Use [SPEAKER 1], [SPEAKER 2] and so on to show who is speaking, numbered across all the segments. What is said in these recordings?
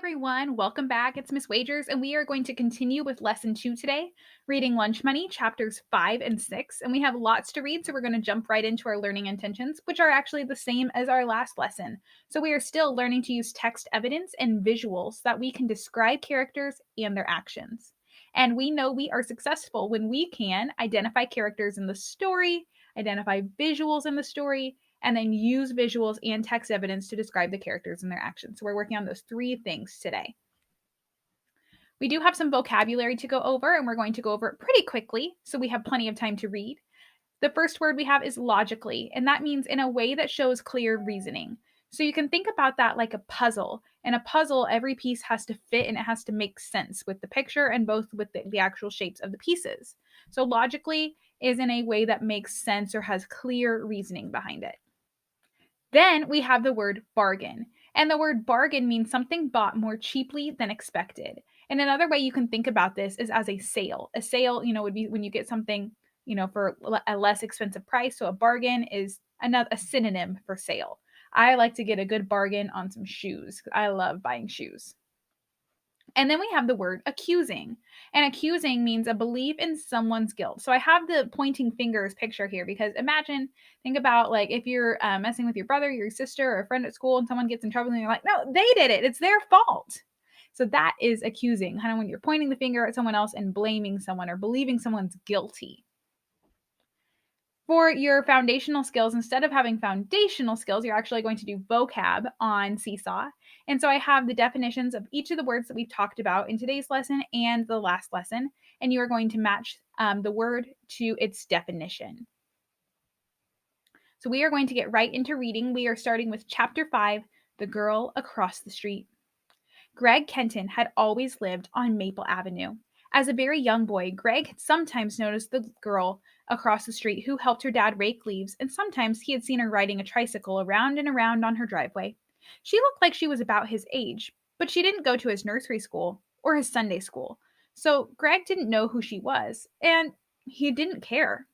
[SPEAKER 1] everyone, welcome back. It's Miss Wagers, and we are going to continue with lesson 2 today, reading Lunch Money, chapters 5 and 6. And we have lots to read, so we're going to jump right into our learning intentions, which are actually the same as our last lesson. So we are still learning to use text evidence and visuals so that we can describe characters and their actions. And we know we are successful when we can identify characters in the story, identify visuals in the story, and then use visuals and text evidence to describe the characters and their actions. So we're working on those 3 things today. We do have some vocabulary to go over, and we're going to go over it pretty quickly so we have plenty of time to read. The first word we have is logically, and that means in a way that shows clear reasoning. So you can think about that like a puzzle. In a puzzle, every piece has to fit and it has to make sense with the picture and both with the actual shapes of the pieces. So logically is in a way that makes sense or has clear reasoning behind it. Then we have the word bargain. And the word bargain means something bought more cheaply than expected. And another way you can think about this is as a sale. A sale, would be when you get something, for a less expensive price. So a bargain is a synonym for sale. I like to get a good bargain on some shoes. I love buying shoes. And then we have the word accusing. And accusing means a belief in someone's guilt. So I have the pointing fingers picture here because think about like if you're messing with your brother, your sister, or a friend at school and someone gets in trouble and you're like, no, they did it. It's their fault. So that is accusing, kind of when you're pointing the finger at someone else and blaming someone or believing someone's guilty. For your foundational skills, instead of having foundational skills, you're actually going to do vocab on Seesaw. And so I have the definitions of each of the words that we've talked about in today's lesson and the last lesson, and you are going to match the word to its definition. So we are going to get right into reading. We are starting with chapter 5, The Girl Across the Street. Greg Kenton had always lived on Maple Avenue. As a very young boy, Greg had sometimes noticed the girl across the street who helped her dad rake leaves, and sometimes he had seen her riding a tricycle around and around on her driveway. She looked like she was about his age, but she didn't go to his nursery school or his Sunday school, so Greg didn't know who she was, and he didn't care.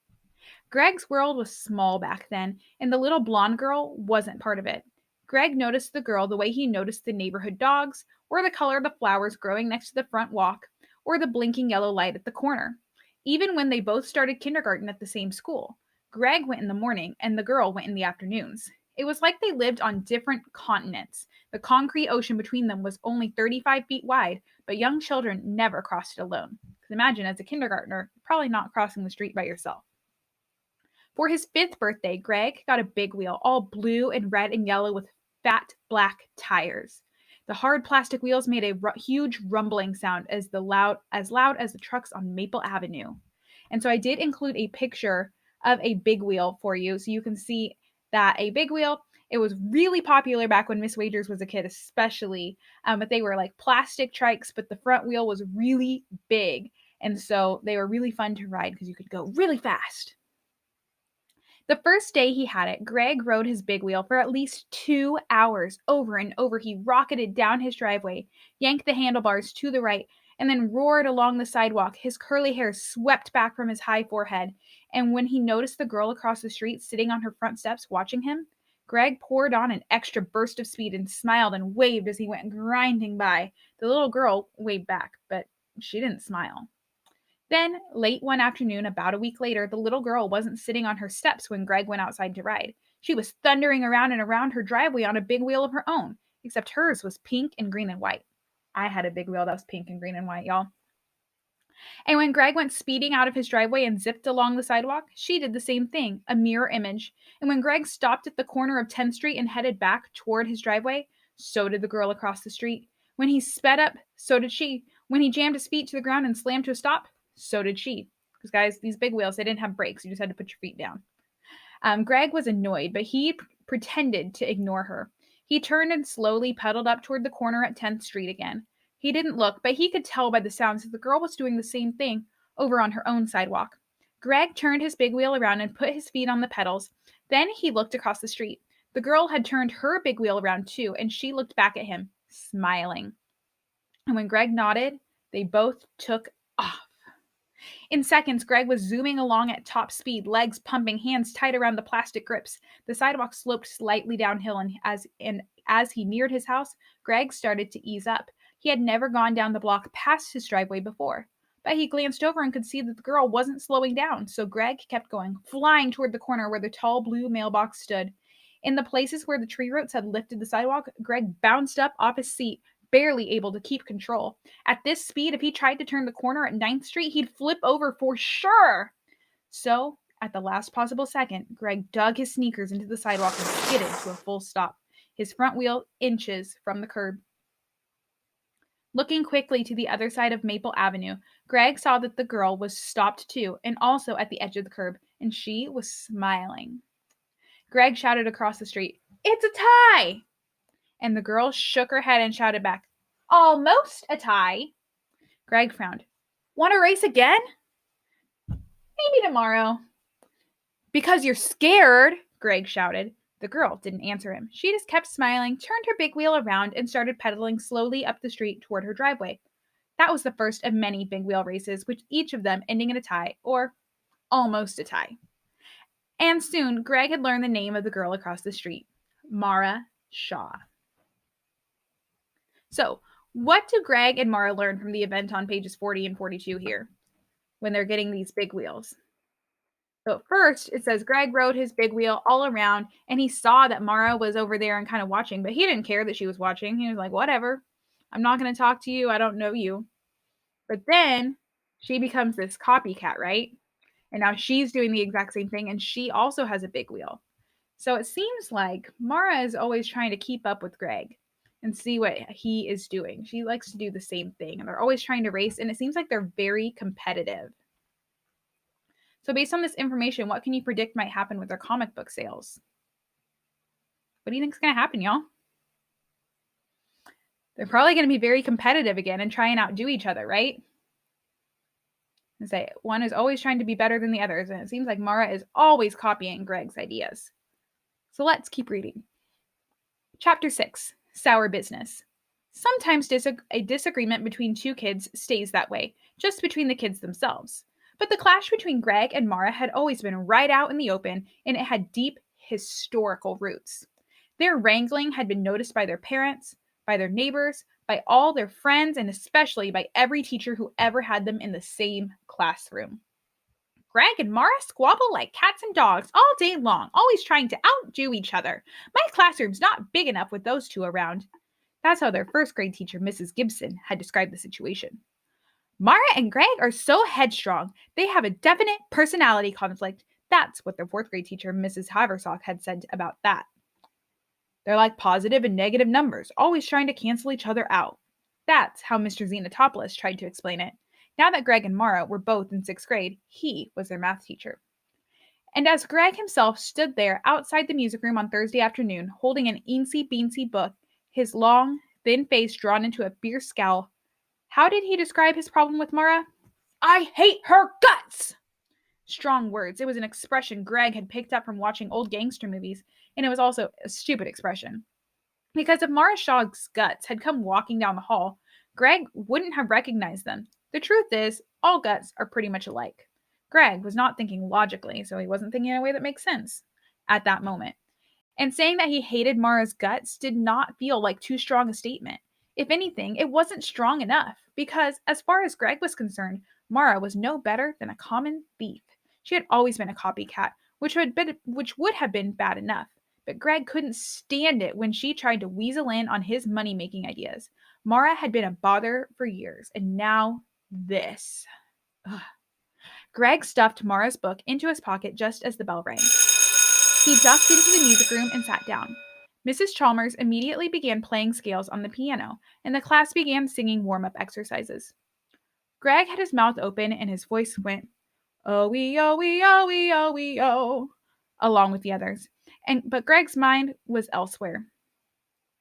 [SPEAKER 1] Greg's world was small back then, and the little blonde girl wasn't part of it. Greg noticed the girl the way he noticed the neighborhood dogs, or the color of the flowers growing next to the front walk, or the blinking yellow light at the corner. Even when they both started kindergarten at the same school, Greg went in the morning and the girl went in the afternoons. It was like they lived on different continents. The concrete ocean between them was only 35 feet wide, but young children never crossed it alone. Because imagine, as a kindergartner, probably not crossing the street by yourself. For his 5th birthday, Greg got a big wheel, all blue and red and yellow with fat black tires. The hard plastic wheels made a huge rumbling sound as loud as the trucks on Maple Avenue. And so I did include a picture of a big wheel for you so you can see that a big wheel, it was really popular back when Miss Wagers was a kid, especially. But they were like plastic trikes, but the front wheel was really big. And so they were really fun to ride because you could go really fast. The first day he had it, Greg rode his big wheel for at least 2 hours. Over and over, he rocketed down his driveway, yanked the handlebars to the right, and then roared along the sidewalk. His curly hair swept back from his high forehead. And when he noticed the girl across the street sitting on her front steps watching him, Greg poured on an extra burst of speed and smiled and waved as he went grinding by. The little girl waved back, but she didn't smile. Then, late one afternoon, about a week later, the little girl wasn't sitting on her steps when Greg went outside to ride. She was thundering around and around her driveway on a big wheel of her own, except hers was pink and green and white. I had a big wheel that was pink and green and white, y'all. And when Greg went speeding out of his driveway and zipped along the sidewalk, she did the same thing, a mirror image. And when Greg stopped at the corner of 10th Street and headed back toward his driveway, so did the girl across the street. When he sped up, so did she. When he jammed his feet to the ground and slammed to a stop, so did she. Because, guys, these big wheels, they didn't have brakes. You just had to put your feet down. Greg was annoyed, but he pretended to ignore her. He turned and slowly pedaled up toward the corner at 10th Street again. He didn't look, but he could tell by the sounds that the girl was doing the same thing over on her own sidewalk. Greg turned his big wheel around and put his feet on the pedals. Then he looked across the street. The girl had turned her big wheel around too, and she looked back at him, smiling. And when Greg nodded, they both took off. In seconds, Greg was zooming along at top speed, legs pumping, hands tight around the plastic grips. The sidewalk sloped slightly downhill, and as he neared his house, Greg started to ease up. He had never gone down the block past his driveway before, but he glanced over and could see that the girl wasn't slowing down, so Greg kept going, flying toward the corner where the tall blue mailbox stood. In the places where the tree roots had lifted the sidewalk, Greg bounced up off his seat, barely able to keep control. At this speed, if he tried to turn the corner at 9th Street, he'd flip over for sure. So, at the last possible second, Greg dug his sneakers into the sidewalk and skidded to a full stop, his front wheel inches from the curb. Looking quickly to the other side of Maple Avenue, Greg saw that the girl was stopped too, and also at the edge of the curb, and she was smiling. Greg shouted across the street, "It's a tie!" And the girl shook her head and shouted back, "Almost a tie." Greg frowned. "Want to race again?" "Maybe tomorrow." "Because you're scared," Greg shouted. The girl didn't answer him. She just kept smiling, turned her big wheel around, and started pedaling slowly up the street toward her driveway. That was the first of many big wheel races, with each of them ending in a tie, or almost a tie. And soon, Greg had learned the name of the girl across the street, Mara Shaw. So, what do Greg and Mara learn from the event on pages 40 and 42 here when they're getting these big wheels? So first, it says Greg rode his big wheel all around, and he saw that Mara was over there and kind of watching, but he didn't care that she was watching. He was like, whatever. I'm not going to talk to you. I don't know you. But then she becomes this copycat, right? And now she's doing the exact same thing, and she also has a big wheel. So it seems like Mara is always trying to keep up with Greg and see what he is doing. She likes to do the same thing, and they're always trying to race, and it seems like they're very competitive. So based on this information, what can you predict might happen with their comic book sales? What do you think is going to happen, y'all? They're probably going to be very competitive again and try and outdo each other, right? And say one is always trying to be better than the others, and it seems like Mara is always copying Greg's ideas. So let's keep reading. Chapter 6, Sour Business. Sometimes a disagreement between two kids stays that way, just between the kids themselves. But the clash between Greg and Mara had always been right out in the open, and it had deep historical roots. Their wrangling had been noticed by their parents, by their neighbors, by all their friends, and especially by every teacher who ever had them in the same classroom. Greg and Mara squabble like cats and dogs all day long, always trying to outdo each other. My classroom's not big enough with those two around. That's how their first grade teacher, Mrs. Gibson, had described the situation. Mara and Greg are so headstrong. They have a definite personality conflict. That's what their fourth grade teacher, Mrs. Haversock, had said about that. They're like positive and negative numbers, always trying to cancel each other out. That's how Mr. Xenotopoulos tried to explain it. Now that Greg and Mara were both in 6th grade, he was their math teacher. And as Greg himself stood there outside the music room on Thursday afternoon, holding an eensy-beensy book, his long, thin face drawn into a fierce scowl, how did he describe his problem with Mara? "I hate her guts!" Strong words. It was an expression Greg had picked up from watching old gangster movies, and it was also a stupid expression. Because if Mara Shaw's guts had come walking down the hall, Greg wouldn't have recognized them. The truth is, all guts are pretty much alike. Greg was not thinking logically, so he wasn't thinking in a way that makes sense at that moment. And saying that he hated Mara's guts did not feel like too strong a statement. If anything, it wasn't strong enough, because as far as Greg was concerned, Mara was no better than a common thief. She had always been a copycat, which would have been bad enough. But Greg couldn't stand it when she tried to weasel in on his money-making ideas. Mara had been a bother for years, and now this. Ugh. Greg stuffed Mara's book into his pocket just as the bell rang. He ducked into the music room and sat down. Mrs. Chalmers immediately began playing scales on the piano, and the class began singing warm-up exercises. Greg had his mouth open, and his voice went, "Oh-wee-oh-wee-oh-wee-oh-wee-oh," along with the others. But Greg's mind was elsewhere.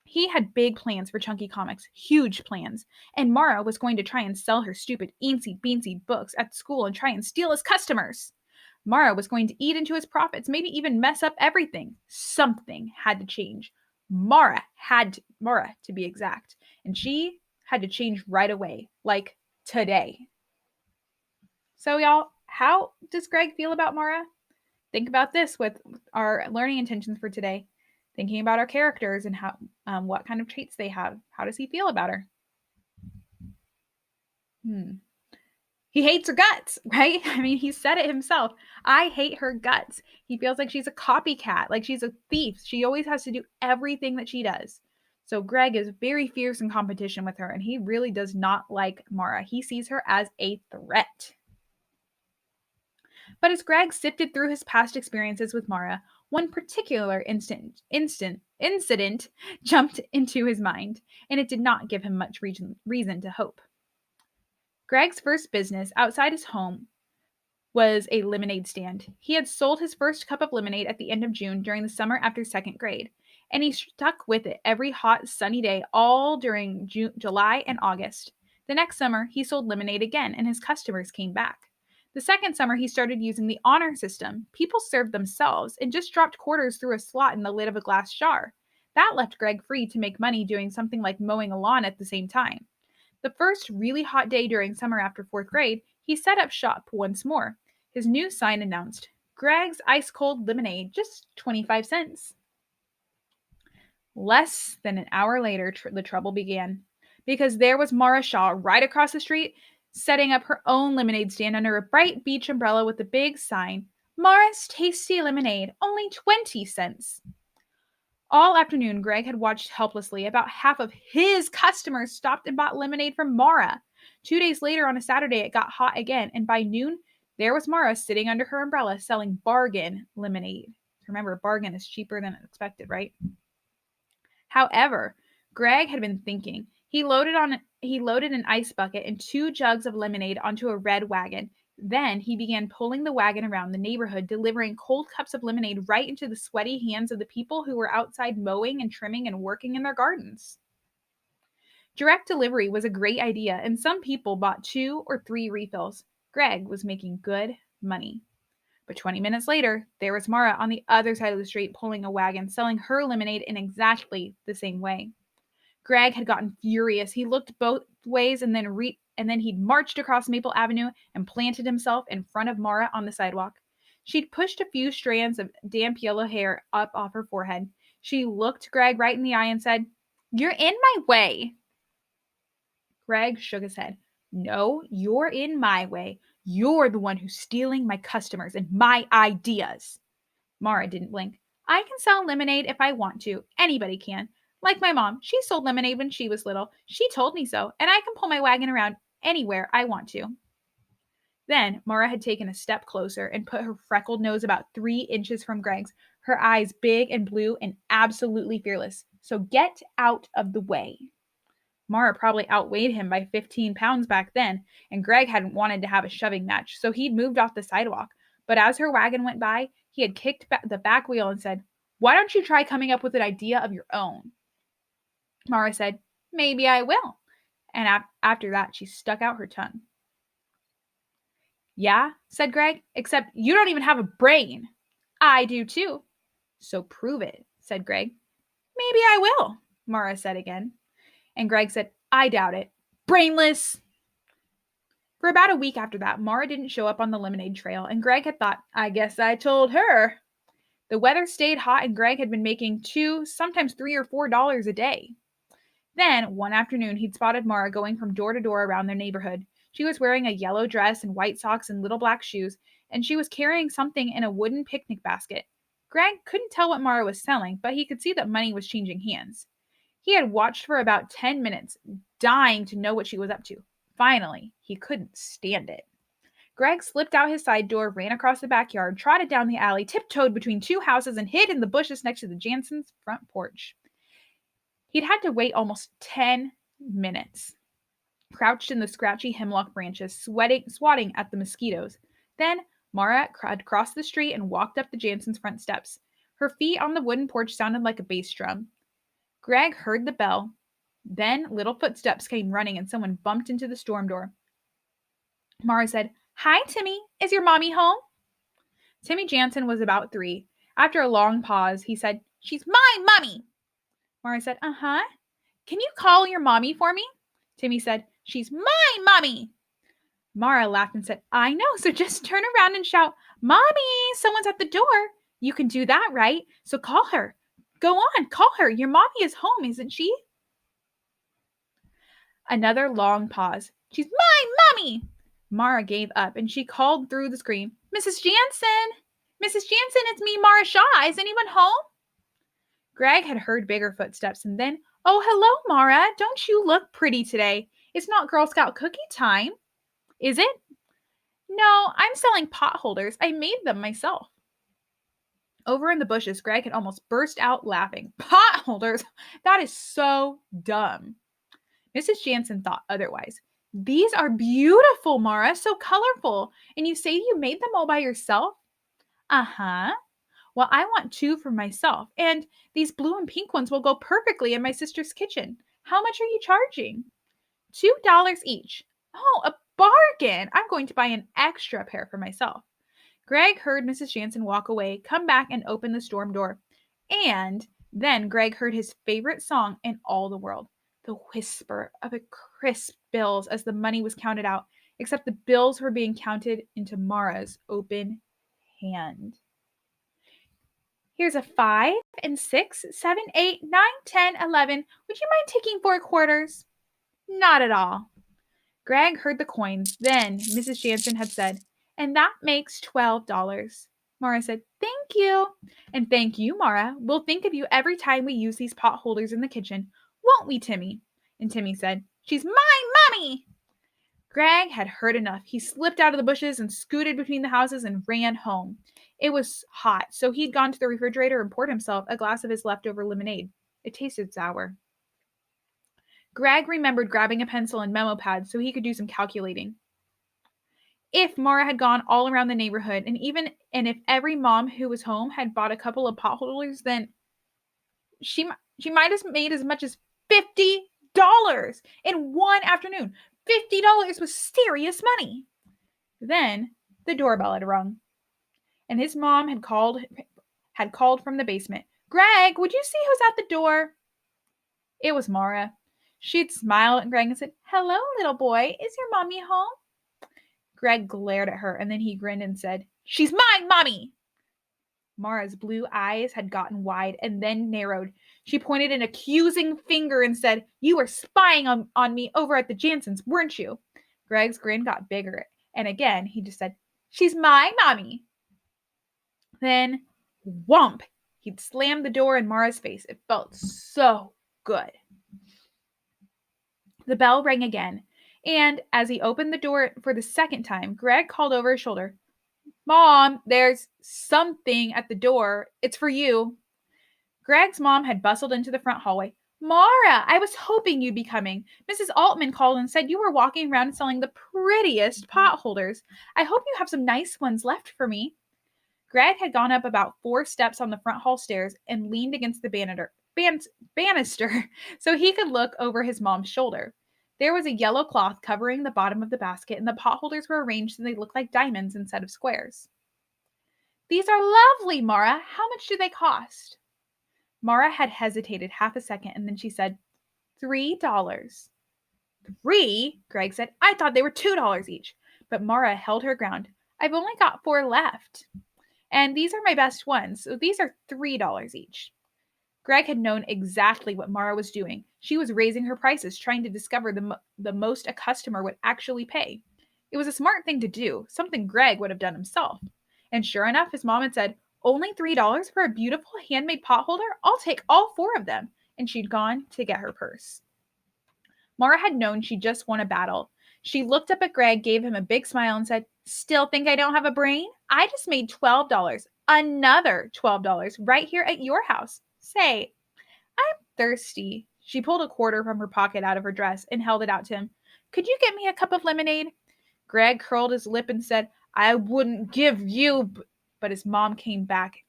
[SPEAKER 1] He had big plans for Chunky Comics, huge plans, and Mara was going to try and sell her stupid eensy-beensy books at school and try and steal his customers. Mara was going to eat into his profits, maybe even mess up everything. Something had to change. Mara, to be exact, and she had to change right away, like today. So y'all, how does Greg feel about Mara? Think about this with our learning intentions for today. Thinking about our characters and how what kind of traits they have. How does he feel about her? He hates her guts, right? I mean, he said it himself. I hate her guts. He feels like she's a copycat, like she's a thief. She always has to do everything that she does. So Greg is very fierce in competition with her, and he really does not like Mara. He sees her as a threat. But as Greg sifted through his past experiences with Mara, one particular incident jumped into his mind, and it did not give him much reason to hope. Greg's first business outside his home was a lemonade stand. He had sold his first cup of lemonade at the end of June during the summer after second grade, and he stuck with it every hot, sunny day all during July and August. The next summer, he sold lemonade again, and his customers came back. The second summer, he started using the honor system. People served themselves and just dropped quarters through a slot in the lid of a glass jar. That left Greg free to make money doing something like mowing a lawn at the same time. The first really hot day during summer after fourth grade, he set up shop once more. His new sign announced, Greg's Ice Cold Lemonade, just 25 cents. Less than an hour later, the trouble began, because there was Mara Shaw right across the street, setting up her own lemonade stand under a bright beach umbrella with a big sign, Mara's Tasty Lemonade, only 20 cents. All afternoon, Greg had watched helplessly. About half of his customers stopped and bought lemonade from Mara. 2 days later, on a Saturday, it got hot again, and by noon, there was Mara sitting under her umbrella selling bargain lemonade. Remember, bargain is cheaper than expected, right? However, Greg had been thinking. He loaded an ice bucket and 2 jugs of lemonade onto a red wagon. Then he began pulling the wagon around the neighborhood, delivering cold cups of lemonade right into the sweaty hands of the people who were outside mowing and trimming and working in their gardens. Direct delivery was a great idea, and some people bought 2 or 3 refills. Greg was making good money. But 20 minutes later, there was Mara on the other side of the street pulling a wagon, selling her lemonade in exactly the same way. Greg had gotten furious. He looked both ways and then he'd marched across Maple Avenue and planted himself in front of Mara on the sidewalk. She'd pushed a few strands of damp yellow hair up off her forehead. She looked Greg right in the eye and said, "You're in my way." Greg shook his head. "No, you're in my way. You're the one who's stealing my customers and my ideas." Mara didn't blink. "I can sell lemonade if I want to. Anybody can. Like my mom, she sold lemonade when she was little. She told me so, and I can pull my wagon around anywhere I want to." Then Mara had taken a step closer and put her freckled nose about 3 inches from Greg's, her eyes big and blue and absolutely fearless. "So get out of the way." Mara probably outweighed him by 15 pounds back then, and Greg hadn't wanted to have a shoving match, so he'd moved off the sidewalk. But as her wagon went by, he had kicked the back wheel and said, "Why don't you try coming up with an idea of your own?" Mara said, "Maybe I will." And after that, she stuck out her tongue. "Yeah," said Greg, "except you don't even have a brain." "I do too." "So prove it," said Greg. "Maybe I will," Mara said again. And Greg said, "I doubt it. Brainless." For about a week after that, Mara didn't show up on the lemonade trail, and Greg had thought, "I guess I told her." The weather stayed hot, and Greg had been making $2, sometimes $3 or $4 a day. Then, one afternoon, he'd spotted Mara going from door to door around their neighborhood. She was wearing a yellow dress and white socks and little black shoes, and she was carrying something in a wooden picnic basket. Greg couldn't tell what Mara was selling, but he could see that money was changing hands. He had watched for about 10 minutes, dying to know what she was up to. Finally, he couldn't stand it. Greg slipped out his side door, ran across the backyard, trotted down the alley, tiptoed between 2 houses, and hid in the bushes next to the Jansons' front porch. He'd had to wait almost 10 minutes, crouched in the scratchy hemlock branches, swatting at the mosquitoes. Then Mara had crossed the street and walked up the Jansons' front steps. Her feet on the wooden porch sounded like a bass drum. Greg heard the bell. Then little footsteps came running and someone bumped into the storm door. Mara said, "Hi, Timmy. Is your mommy home?" Timmy Jansen was about 3. After a long pause, he said, "She's my mommy." Mara said, "Uh-huh. Can you call your mommy for me?" Timmy said, "She's my mommy." Mara laughed and said, "I know, so just turn around and shout, 'Mommy, someone's at the door.' You can do that, right? So call her. Go on, call her. Your mommy is home, isn't she?" Another long pause. "She's my Mommy! Mara gave up, and she called through the screen, Mrs. Jansen! Mrs. Jansen, it's me, Mara Shaw. Is anyone home? Greg had heard bigger footsteps, and then, oh, hello, Mara. Don't you look pretty today? It's not Girl Scout cookie time. Is it? No, I'm selling pot holders. I made them myself. Over in the bushes, Greg had almost burst out laughing. Pot holders? That is so dumb. Mrs. Jansen thought otherwise. These are beautiful, Mara, so colorful. And you say you made them all by yourself? Uh-huh. Well, I want 2 for myself, and these blue and pink ones will go perfectly in my sister's kitchen. How much are you charging? $2 each. Oh, a bargain! I'm going to buy an extra pair for myself. Greg heard Mrs. Jansen walk away, come back, and open the storm door. And then Greg heard his favorite song in all the world, the whisper of a crisp bills as the money was counted out, except the bills were being counted into Mara's open hand. Here's a 5 and 6, 7, 8, 9, 10, 11. Would you mind taking 4 quarters? Not at all. Greg heard the coins. Then Mrs. Jansen had said, and that makes $12. Mara said, thank you. And thank you, Mara. We'll think of you every time we use these pot holders in the kitchen. Won't we, Timmy? And Timmy said, she's my mommy. Greg had heard enough. He slipped out of the bushes and scooted between the houses and ran home. It was hot, so he'd gone to the refrigerator and poured himself a glass of his leftover lemonade. It tasted sour. Greg remembered grabbing a pencil and memo pad so he could do some calculating. If Mara had gone all around the neighborhood, and if every mom who was home had bought a couple of pot holders, then she might have made as much as $50 in one afternoon. $50 was serious money. Then the doorbell had rung, and his mom had called from the basement. Greg, would you see who's at the door? It was Mara. She'd smiled at Greg and said, hello, little boy. Is your mommy home? Greg glared at her, and then he grinned and said, she's my mommy. Mara's blue eyes had gotten wide and then narrowed. She pointed an accusing finger and said, you were spying on me over at the Jansens, weren't you? Greg's grin got bigger, and again he just said, she's my mommy. Then, whomp! He'd slammed the door in Mara's face. It felt so good. The bell rang again, and as he opened the door for the second time, Greg called over his shoulder, Mom, there's something at the door. It's for you. Greg's mom had bustled into the front hallway. Mara, I was hoping you'd be coming. Mrs. Altman called and said you were walking around selling the prettiest pot holders. I hope you have some nice ones left for me. Greg had gone up about 4 steps on the front hall stairs and leaned against the banister so he could look over his mom's shoulder. There was a yellow cloth covering the bottom of the basket, and the pot holders were arranged so they looked like diamonds instead of squares. These are lovely, Mara. How much do they cost? Mara had hesitated half a second, and then she said, $3. 3? Greg said. I thought they were $2 each. But Mara held her ground. I've only got 4 left. And these are my best ones, so these are $3 each. Greg had known exactly what Mara was doing. She was raising her prices, trying to discover the most a customer would actually pay. It was a smart thing to do, something Greg would have done himself. And sure enough, his mom had said, only $3 for a beautiful handmade pot holder? I'll take all 4 of them. And she'd gone to get her purse. Mara had known she just won a battle. She looked up at Greg, gave him a big smile, and said, still think I don't have a brain? I just made $12. Another $12 right here at your house. Say, I'm thirsty. She pulled a quarter from her pocket out of her dress and held it out to him. Could you get me a cup of lemonade? Greg curled his lip and said, I wouldn't give you, but his mom came back.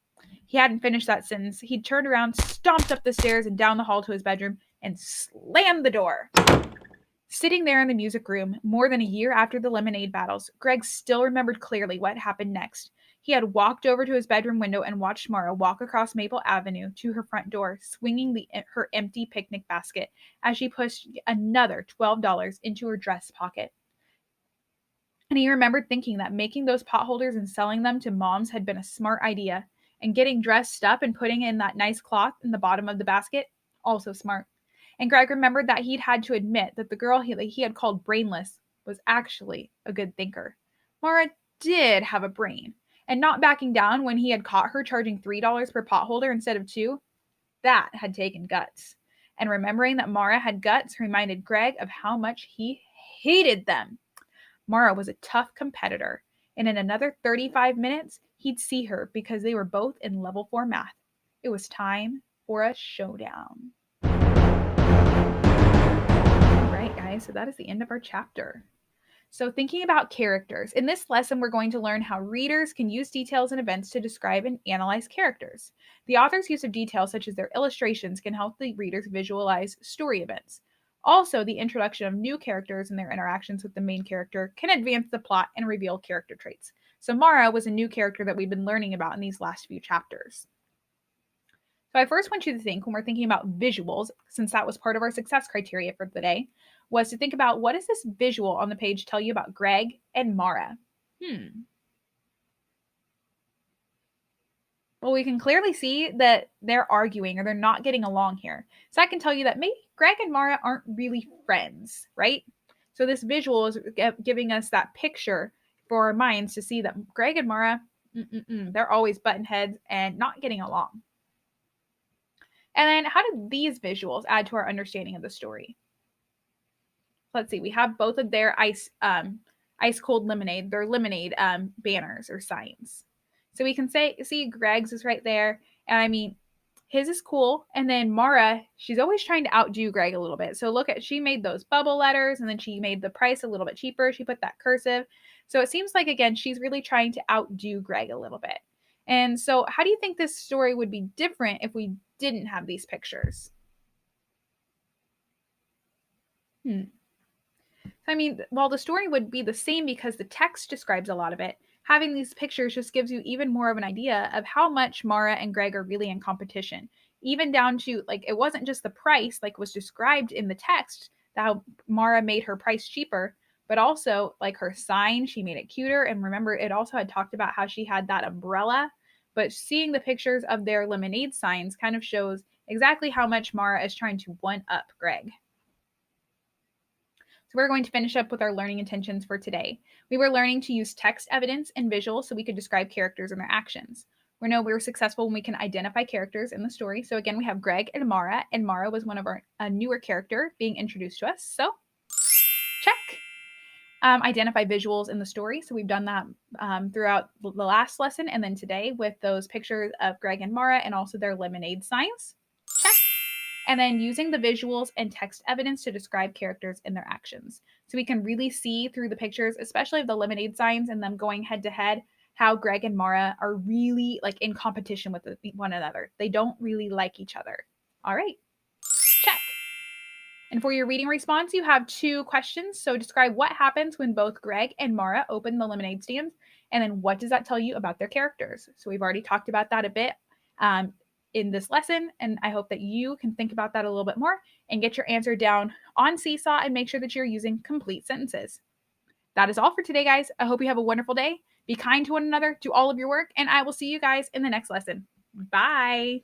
[SPEAKER 1] He hadn't finished that sentence. He turned around, stomped up the stairs and down the hall to his bedroom, and slammed the door. Sitting there in the music room, more than a year after the lemonade battles, Greg still remembered clearly what happened next. He had walked over to his bedroom window and watched Mara walk across Maple Avenue to her front door, swinging her empty picnic basket as she pushed another $12 into her dress pocket. And he remembered thinking that making those pot holders and selling them to moms had been a smart idea, and getting dressed up and putting in that nice cloth in the bottom of the basket, also smart. And Greg remembered that he'd had to admit that the girl he had called brainless was actually a good thinker. Mara did have a brain, and not backing down when he had caught her charging $3 per potholder instead of 2, that had taken guts. And remembering that Mara had guts reminded Greg of how much he hated them. Mara was a tough competitor, and in another 35 minutes, he'd see her because they were both in level 4 math. It was time for a showdown. All right, guys, so that is the end of our chapter. So thinking about characters, in this lesson, we're going to learn how readers can use details and events to describe and analyze characters. The author's use of details such as their illustrations can help the readers visualize story events. Also, the introduction of new characters and their interactions with the main character can advance the plot and reveal character traits. So Mara was a new character that we've been learning about in these last few chapters. So I first want you to think, when we're thinking about visuals, since that was part of our success criteria for the day, was to think about, what does this visual on the page tell you about Greg and Mara? Well, we can clearly see that they're arguing or they're not getting along here. So I can tell you that maybe Greg and Mara aren't really friends, right? So this visual is giving us that picture for our minds to see that Greg and Mara, they're always button heads and not getting along. And then how do these visuals add to our understanding of the story? Let's see, we have both of their ice cold lemonade, their lemonade banners or signs. So we can see Greg's is right there. And I mean, his is cool. And then Mara, she's always trying to outdo Greg a little bit. So look at, she made those bubble letters and then she made the price a little bit cheaper. She put that cursive. So it seems like, again, she's really trying to outdo Greg a little bit. And so how do you think this story would be different if we didn't have these pictures? I mean, while the story would be the same because the text describes a lot of it, having these pictures just gives you even more of an idea of how much Mara and Greg are really in competition. Even down to, like, it wasn't just the price, like was described in the text, how Mara made her price cheaper, but also like her sign, she made it cuter. And remember, it also had talked about how she had that umbrella. But seeing the pictures of their lemonade signs kind of shows exactly how much Mara is trying to one up Greg. So we're going to finish up with our learning intentions for today. We were learning to use text evidence and visuals so we could describe characters and their actions. We know we were successful when we can identify characters in the story. So again, we have Greg and Mara was one of our newer character being introduced to us. So check. Identify visuals in the story. So we've done that throughout the last lesson and then today with those pictures of Greg and Mara and also their lemonade signs. Check. And then using the visuals and text evidence to describe characters and their actions. So we can really see through the pictures, especially of the lemonade signs and them going head to head, how Greg and Mara are really like in competition with one another. They don't really like each other. All right, check. And for your reading response, you have 2 questions. So describe what happens when both Greg and Mara open the lemonade stands, and then what does that tell you about their characters? So we've already talked about that a bit in this lesson, and I hope that you can think about that a little bit more and get your answer down on Seesaw and make sure that you're using complete sentences. That is all for today, guys. I hope you have a wonderful day. Be kind to one another, do all of your work, and I will see you guys in the next lesson. Bye.